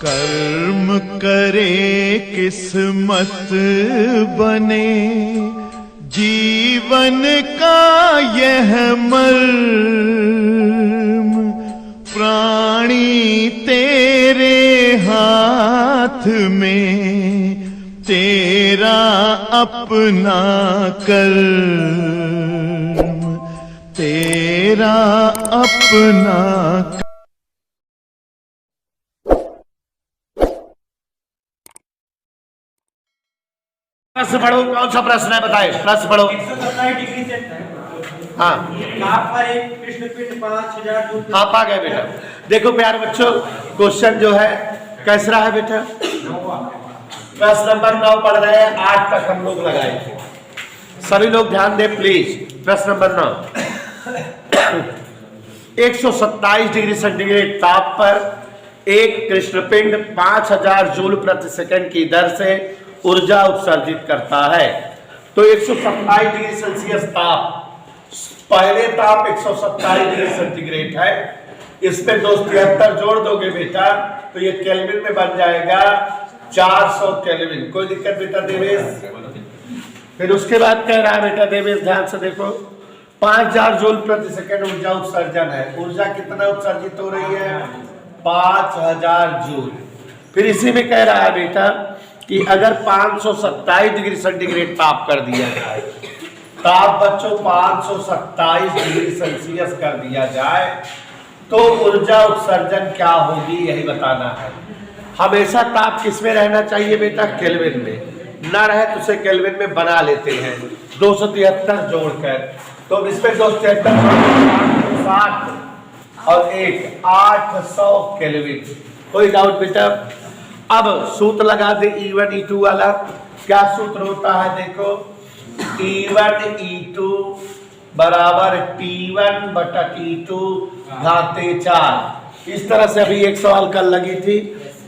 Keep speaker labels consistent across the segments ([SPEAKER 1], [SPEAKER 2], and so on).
[SPEAKER 1] कर्म करे किस्मत बने, जीवन का यह मर्म, प्राणी तेरे हाथ में, तेरा अपना कर्म, तेरा अपना कर्म।
[SPEAKER 2] प्रश्न पढ़ो, कौन सा प्रश्न है बताए, प्रश्न पढ़ो।
[SPEAKER 3] 127 डिग्री से
[SPEAKER 2] हाँ
[SPEAKER 3] ताप पर एक कृष्ण पिंड 5000 दूर
[SPEAKER 2] आप आ गए बेटा। देखो प्यारे बच्चों, क्वेश्चन जो है कैसा है बेटा, प्रश्न नंबर 9 पढ़ रहे हैं, 8 तक हम लोग लगाए थे। सभी लोग ध्यान दें प्लीज। प्रश्न नंबर 9, 127 डिग्री सेंटीग्रेड ताप पर एक कृष्णपिंड 5000 जूल प्रति सेकंड की दर से ऊर्जा उत्सर्जित करता है। तो 127 डिग्री सेल्सियस ताप, पहले ताप 127 डिग्री सेंटीग्रेड है, इसमें 273 जोड़ दोगे बेटा तो ये केल्विन में बन जाएगा 400 केल्विन। कोई दिक्कत बेटा देवेश? फिर उसके बाद कह रहा है बेटा देवेश, ध्यान से देखो, 5000 जूल प्रति सेकंड ऊर्जा उत्सर्जन है। ऊर्जा कितना उत्सर्जित हो रही है? 5000 जूल। फिर इसी में कह रहा है बेटा कि अगर 527 डिग्री सेंटीग्रेड ताप कर दिया जाए, ताप बच्चों 527 डिग्री सेल्सियस कर दिया जाए तो ऊर्जा उत्सर्जन क्या होगी, यही बताना है। हमेशा ताप किसमें रहना चाहिए बेटा? केल्विन में। ना रहे तो उसे केल्विन में बना लेते हैं 273 जोड़कर। तो इसमें 273 60 और एक 800 केल्विन। कोई डाउट बेटा? अब सूत्र लगा दे E1 E2 वाला। क्या सूत्र होता है देखो, E1 E2 बराबर T1 बटा T2 घाते 4। इस तरह से अभी एक सवाल कल लगी थी,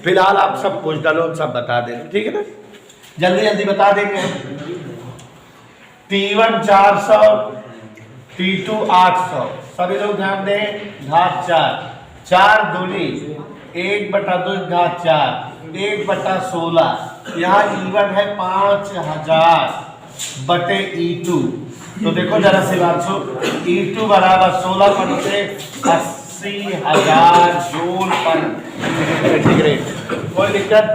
[SPEAKER 2] फिलहाल आप सब पूछ डालो, सब बता देंगे, ठीक है ना? जल्दी जल्दी बता देंगे। T1 400, T2 800। सभी लोग ध्यान दें, घात 4, 4 दूनी 1 बटा 2 घात 4, 1 बटा 16। यहाँ E1 है 5000 बटे E2। तो देखो जरा से बात सुन, E2 बराबर 16 बटे 80,000 जूल पर सेंटीग्रेड। कोई दिक्कत?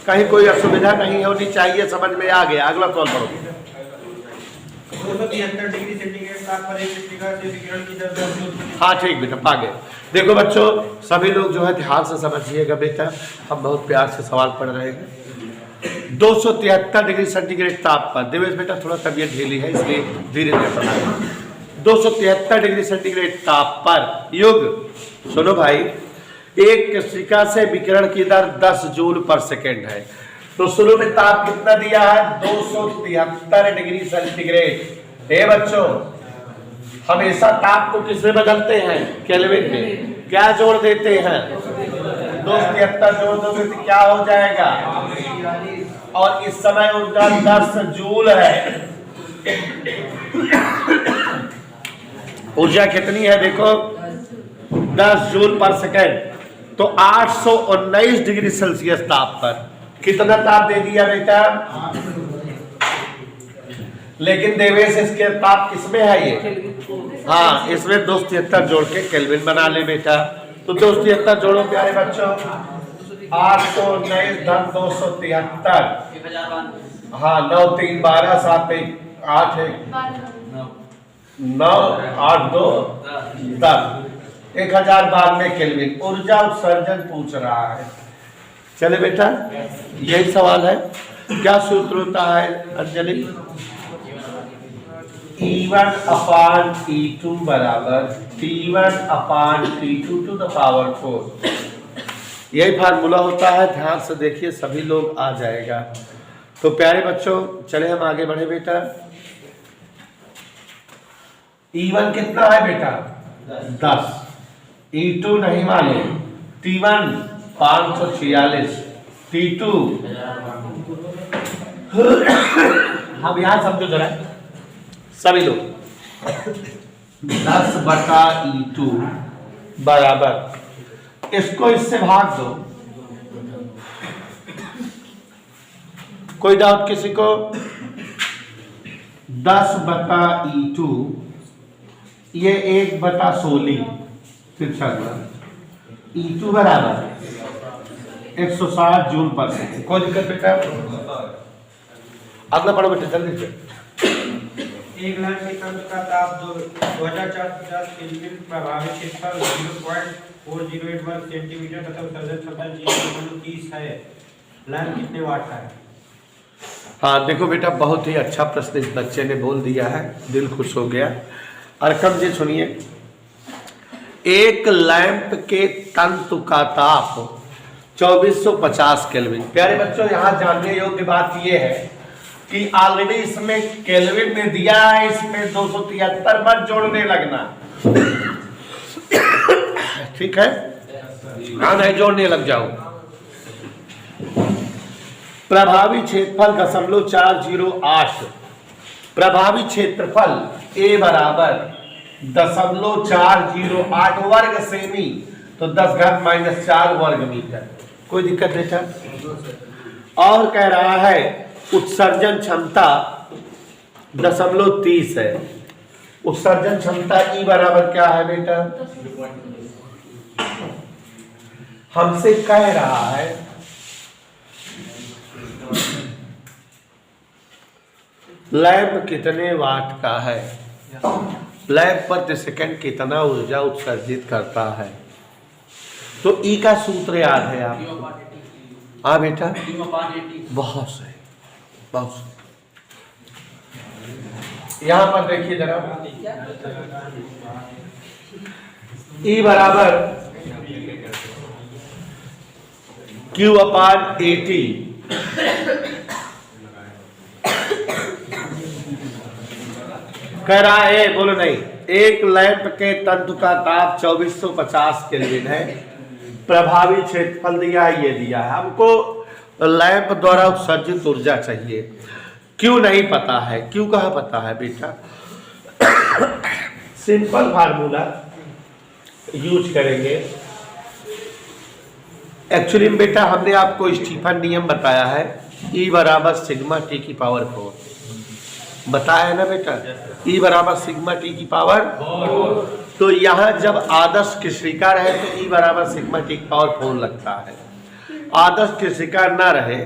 [SPEAKER 2] कहीं कोई असुविधा नहीं होनी चाहिए, समझ में आ गया? अगला सवाल करो।
[SPEAKER 3] 273 डिग्री सेंटीग्रेड ताप पर एक कृष्णिका से विकिरण की दर 10 जूल।
[SPEAKER 2] हाँ ठीक बेटा, आगे देखो बच्चों, सभी लोग जो है ध्यान से समझिएगा बेटा, हम बहुत प्यार से सवाल पढ़ रहे हैं। 273 डिग्री सेंटीग्रेड ताप पर, देवेश बेटा थोड़ा तबीयत ढीली है इसलिए धीरे धीरे पढ़ा। 273 डिग्री सेंटीग्रेड ताप पर युग, सुनो भाई, एक कृष्णिका से विकिरण की दर 10 जूल पर सेकेंड है। तो शुरू में ताप कितना दिया है? 273 डिग्री सेंटीग्रेड। हे बच्चों, हमेशा ताप को किसमें बदलते हैं? केल्विन में। क्या जोड़ देते हैं? 273 जोड़ दोगे तो क्या हो जाएगा? और इस समय ऊर्जा 10 जूल है। ऊर्जा कितनी है देखो, 10 जूल पर सेकेंड। तो 819 डिग्री सेल्सियस ताप पर कितना ताप दे दिया बेटा? लेकिन देवेश इसके ताप किसमें है ये? हाँ, इसमें 273 जोड़ के केल्विन बना ले बेटा। तो 273 जोड़ो प्यारे बच्चों, 819 धन 273। हाँ, 9 3 12 7 1 8 1 9 8 2 10 1092 केल्विन ऊर्जा उत्सर्जन पूछ रहा है। चले बेटा, यही सवाल है। क्या सूत्र होता है अंजलि? E1 अपान E2 बराबर T1 upon T2 to the power 4। यही फार्मूला होता है, ध्यान से देखिए, सभी लोग आ जाएगा। तो प्यारे बच्चों चले हम आगे बढ़े बेटा। E1 कितना है बेटा? 10। E2 नहीं मालूम, T1 546, T2 हम यहां समझो जरा सभी लोग, 10 बटा E2 बराबर इसको इससे भाग दो। कोई डाउट किसी को? 10/E2 ये 1/16 तिरछा गुणा E2 बराबर 160 जूल पर सेकंड। कोई दिक्कत बेटा? अगला पढ़ो बेटा जल्दी से।
[SPEAKER 3] एक लाख के तंत्र का ताप 2450 केल्विन, प्रभावी क्षेत्रफल 0.4081 सेंटीमीटर तथा उत्सर्जन क्षमता 0.30 है। लैंप कितने वाट का है?
[SPEAKER 2] हाँ देखो बेटा, बहुत ही अच्छा प्रश्न इस बच्चे ने बोल दिया है, दिल खुश हो गया। अरकम जी सुनिए, एक लैंप के तंतु का ताप 2450 केल्विन। प्यारे बच्चों, यहाँ जानने योग्य बात यह है कि ऑलरेडी इसमें केल्विन में दिया है, इसमें 273 मत जोड़ने लगना। ठीक है, हाँ नहीं जोड़ने लग जाओ। प्रभावी क्षेत्रफल 0.408, प्रभावी क्षेत्रफल A बराबर 0.408 वर्ग सेमी, तो 10⁻⁻4 वर्ग मीटर। कोई दिक्कत बेटा? और कह रहा है उत्सर्जन क्षमता 0.30 है। उत्सर्जन क्षमता E बराबर क्या है बेटा? हमसे कह रहा है लैंप कितने वाट का है, लैंप प्रति सेकंड कितना ऊर्जा उत्सर्जित करता है। तो ई का सूत्र याद है आपको? हाँ बेटा, बहुत सही, बहुत सही। यहां पर देखिए जरा, ई बराबर Q/80। कह रहा है, बोलो नहीं, एक लैंप के तंतु का ताप 2450 केल्विन है, प्रभावी क्षेत्रफल दिया है, ये दिया है। हमको लैंप द्वारा उत्सर्जित ऊर्जा चाहिए। क्यों नहीं पता है? क्यों कहा पता है बेटा? सिंपल फार्मूला यूज करेंगे। एक्चुअली में बेटा हमने आपको स्टीफन नियम बताया है, E बराबर सिग्मा T की पावर 4 बताया है ना बेटा? E बराबर सिग्मा T की पावर 4। तो यहाँ जब आदर्श कृषिका रहे तो E बराबर सिग्मा T की पावर 4 लगता है। आदर्श कृषिका ना रहे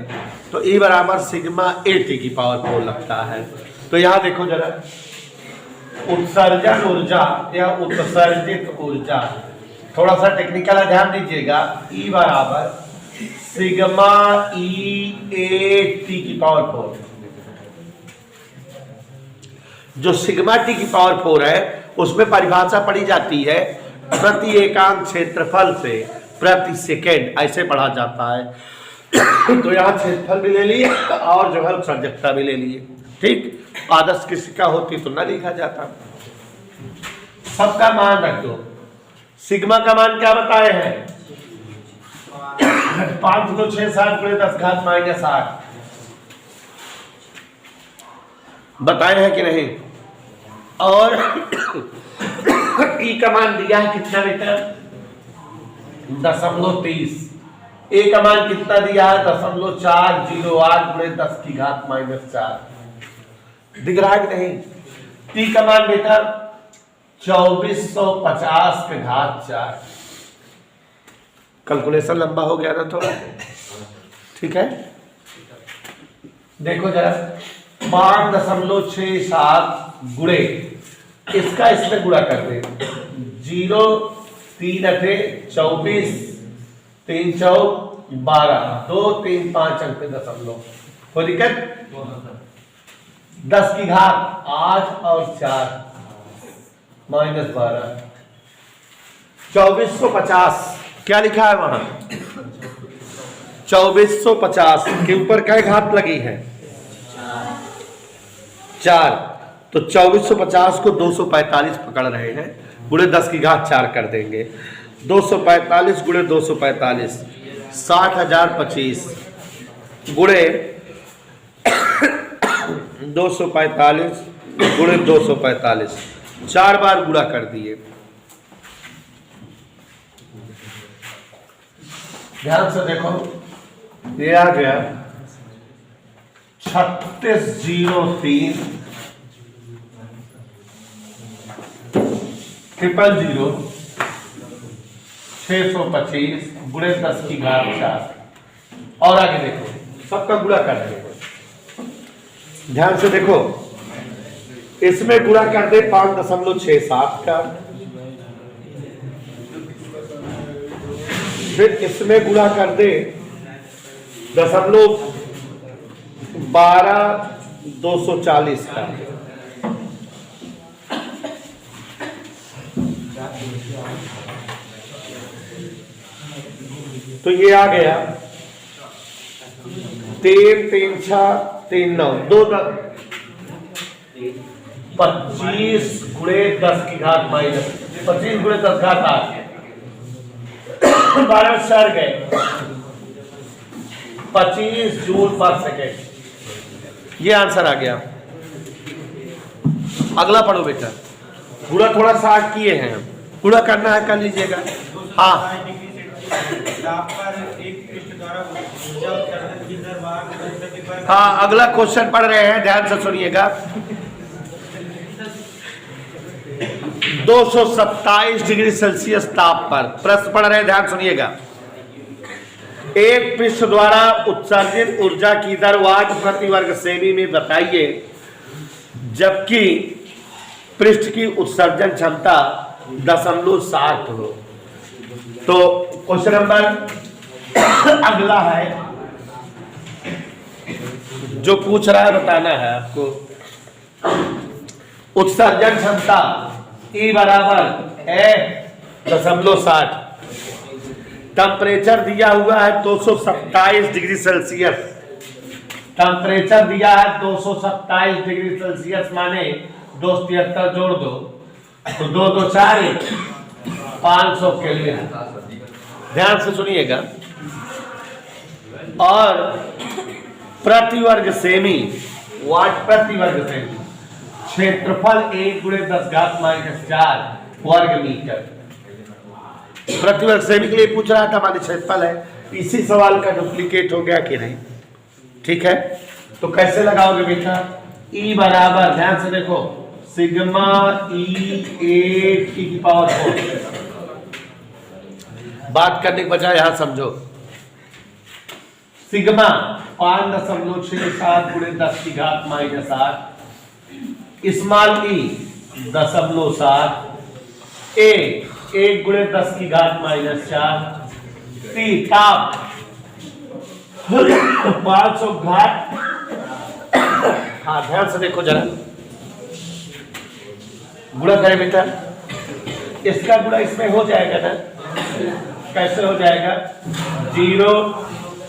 [SPEAKER 2] तो E बराबर सिग्मा A T की पावर 4 लगता है। तो यहाँ देखो जरा, उत्सर्जन ऊर्जा या उत्सर्जित ऊर्जा, थोड़ा सा टेक्निकल ध्यान दीजिएगा। E बराबर सिग्मा E/T की पावर 4। जो सिग्मा T की पावर 4 है उसमें परिभाषा पढ़ी जाती है प्रति एकांक क्षेत्रफल से प्रति सेकेंड, ऐसे पढ़ा जाता है। तो यहाँ क्षेत्रफल भी ले लिए और जो है उत्सर्जकता भी ले लिए। ठीक, आदर्श कृषिका होती तो ना लिखा जाता। सबका मान रख दो। सिग्मा का मान क्या बताए हैं? 5 2 6 7 10⁻⁻8 बताए हैं कि नहीं? और ई का मान दिया है कितना बेटा? 0.30। ए का मान कितना दिया है? 0.408 × 10⁻⁻4। दिख रहा है कि नहीं? टी का मान बेटा 2450⁴। कैलकुलेशन लंबा हो गया ना थोड़ा? ठीक है, देखो जरा, 5.67 गुणे इसका इसमें गुणा कर दे। 0 3 8 24 3 4 12 2 3 5 अंक पे दशमलव। कोई दिक्कत? 10 की घात 8 और 4 -12। 2450 क्या लिखा है वहां? 2450 के ऊपर क्या घात लगी है? 4। तो 2450 को 245 पकड़ रहे हैं, गुणे 10 की घात 4 कर देंगे। 245 गुणे 245 60,025 गुणे 245 गुणे 245 4 बार गुणा कर दिए। ध्यान से देखो, ये आ गया 3603 000 625 गुणे 10 की घात 4। और आगे देखो, सबका गुणा कर दे। ध्यान से देखो, इसमें गुणा कर दे 5.67 का, फिर इसमें गुणा कर दे 0.12 का, तो ये आ गया 3 3 6 3 9 2 25 गुणे 10 की घात माइनस 25 गुणे 10 घात 8 12 4 गए 25 जूल पर सेकेंड। ये आंसर आ गया। अगला पढ़ो बेटा, गुणा थोड़ा सा किए हैं, गुणा करना है कर लीजिएगा। हाँ
[SPEAKER 3] ताप पर एक पृष्ठ द्वारा ऊर्जा उत्सर्जन की दर वाहक प्रति वर्ग।
[SPEAKER 2] हाँ, अगला क्वेश्चन पढ़ रहे हैं, ध्यान से सुनिएगा। 227 डिग्री सेल्सियस ताप पर प्रश्न पढ़ रहे हैं, ध्यान सुनिएगा। एक पृष्ठ द्वारा उत्सर्जित ऊर्जा की दर वाट प्रति वर्ग सेमी में बताइए, जबकि पृष्ठ की उत्सर्जन क्षमता 0.60 हो। तो क्वेश्चन नंबर अगला है, जो पूछ रहा है बताना है आपको। उत्सर्जन क्षमता E बराबर है 0.60, टेम्परेचर दिया हुआ है 227 डिग्री सेल्सियस, टेम्परेचर दिया है 227 डिग्री सेल्सियस, माने 273 जोड़ दो तो 2 2 4 500 केल्विन। ध्यान से सुनिएगा। और प्रति वर्ग सेमी, वाट प्रति वर्ग सेमी, क्षेत्रफल 1 गुणे 10 घात -4 वर्ग मीटर प्रति वर्ग सेमी के लिए पूछ रहा था, हमारे क्षेत्रफल है। इसी सवाल का डुप्लीकेट हो गया कि नहीं? ठीक है, तो कैसे लगाओगे बेटा? E बराबर, ध्यान से देखो, सिग्मा E 8 की पावर 4। बात करने के बजाय यहां समझो, सिग्मा 5.67 गुणे 10 की घात -8, स्मॉल ई 0.7, ए 1 गुणे 10 की घात -4, टी ताप 500 घात। हाँ, ध्यान से देखो जरा, गुणा करें बेटा, इसका गुणा इसमें हो जाएगा ना? कैसे हो जाएगा? 0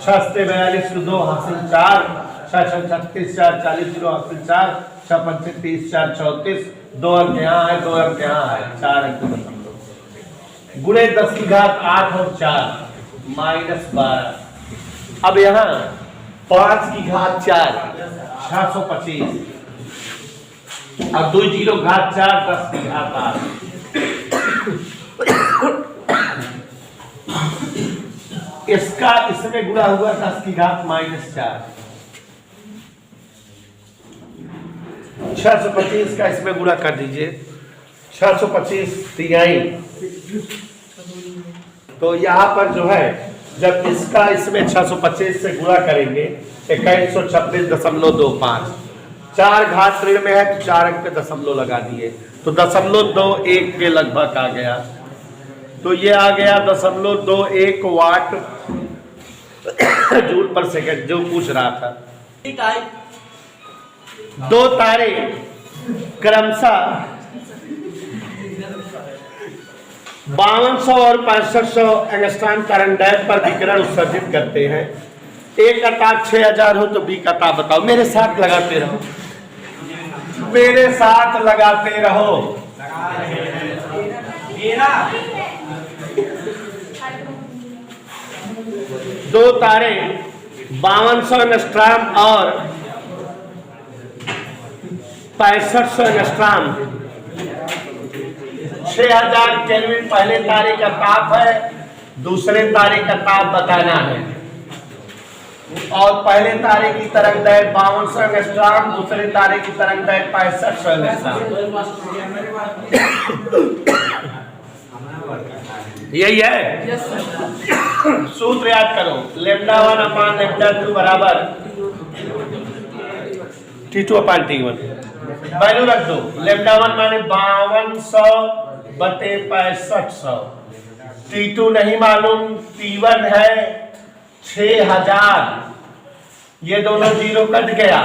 [SPEAKER 2] 6 42 2 हासिल 4 6 36 4 40 0 हासिल 4 6 5 30 4 34 2 अंक यहाँ है, 2 अंक यहाँ है, 4 अंक गुणे 10 की घात 8 और 4 -12। अब यहाँ 5 की घात 4 625 और 2 0 घात 4 10 की घात 8। इसका इसमें गुणा हुआ 10 की घात -4, 625 का इसमें गुणा कर दीजिए, 625 तिहाई। तो यहाँ पर जो है, जब इसका इसमें 625 से गुणा करेंगे 2126.25, 4 घात ऋण में है तो 4 अंक पे दशमलव लगा दिए, तो 0.21 के लगभग आ गया। तो ये आ गया 0.21 वाट जूल पर सेकंड, जो पूछ रहा था। 2 तारे क्रमशः 5200 और 6500 एंगस्ट्रॉम तरंगदैर्घ्य पर विकिरण उत्सर्जित करते हैं। ए का ताप 6000 हो तो बी का ताप बताओ। मेरे साथ लगाते रहो, मेरे साथ लगाते रहो। 2 तारे 5200 एंगस्ट्रॉम और 6500 एंगस्ट्रॉम, 6000 केल्विन पहले तारे का ताप है, दूसरे तारे का ताप बताना है। और पहले तारे की तरंग दैर्घ्य 52 एंगस्ट्रॉम, दूसरे तारे की तरंग दैर्घ्य 65 एंगस्ट्रॉम। यही है। सूत्र याद करो, λ1 अपान λ2 बराबर T2 अपान T1। वैल्यू रख दो, λ1 माने 5200 बटे 6500, T2 नहीं मालूम, T1 है 6000, ये दोनों जीरो कट गया।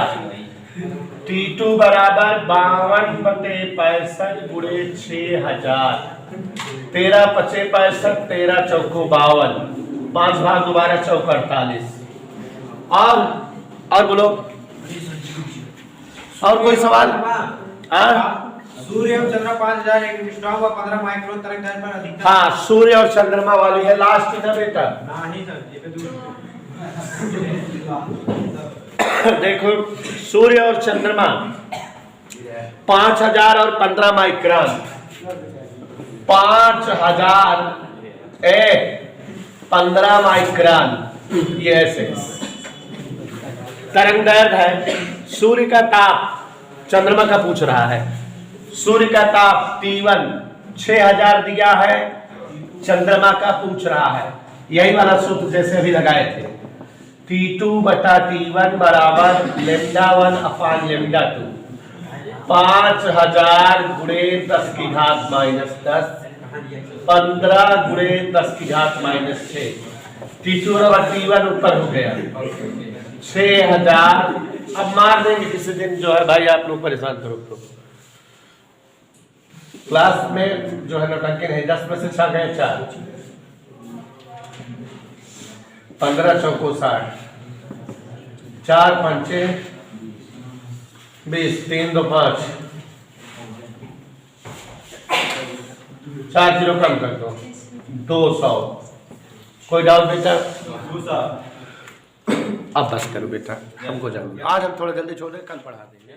[SPEAKER 2] T2 बराबर 52 बटे 65 गुणे 6000, 13 पचे 65, 13 चौको 52, 5 भाग दोबारा चौक 48। और बोलो, और कोई सवाल?
[SPEAKER 3] सूर्य और चंद्रमा 5000 एंगस्ट्रॉम व 15 माइक्रो तरंग दैर्घ्य पर अधिकतम।
[SPEAKER 2] हाँ, सूर्य और चंद्रमा वाली है लास्ट ना बेटा।
[SPEAKER 3] नहीं सर, ये पे
[SPEAKER 2] देखो, सूर्य और चंद्रमा 5000 और 15 माइक्रोन, 5000 15 माइक्रोन, ये ऐसे तरंग दैर्घ्य है। सूर्य का ताप चंद्रमा का पूछ रहा है। सूर्य का ताप T1 6000 दिया है, चंद्रमा का पूछ रहा है। यही वाला सूत्र जैसे अभी लगाए थे, T2 बटा T1 बराबर λ1 अपान λ2, 5000 गुणे 10 की घात -10, 15 गुणे 10 की घात -6। T2 और T1 ऊपर हो गया 6000। अब मार देंगे किसी दिन, जो है भाई आप लोग परेशान करो तो। क्लास में जो है नौटंकी नहीं, 10 में से 6 गए 4, 15 चौको 60, 4 पंचे 20, 3 2 5, 4 जीरो कम कर दो, 200। कोई डाउट बेटा? अब बस करो बेटा, हमको जाओ। आज हम थोड़ा जल्दी छोड़ दें, कल पढ़ा देंगे।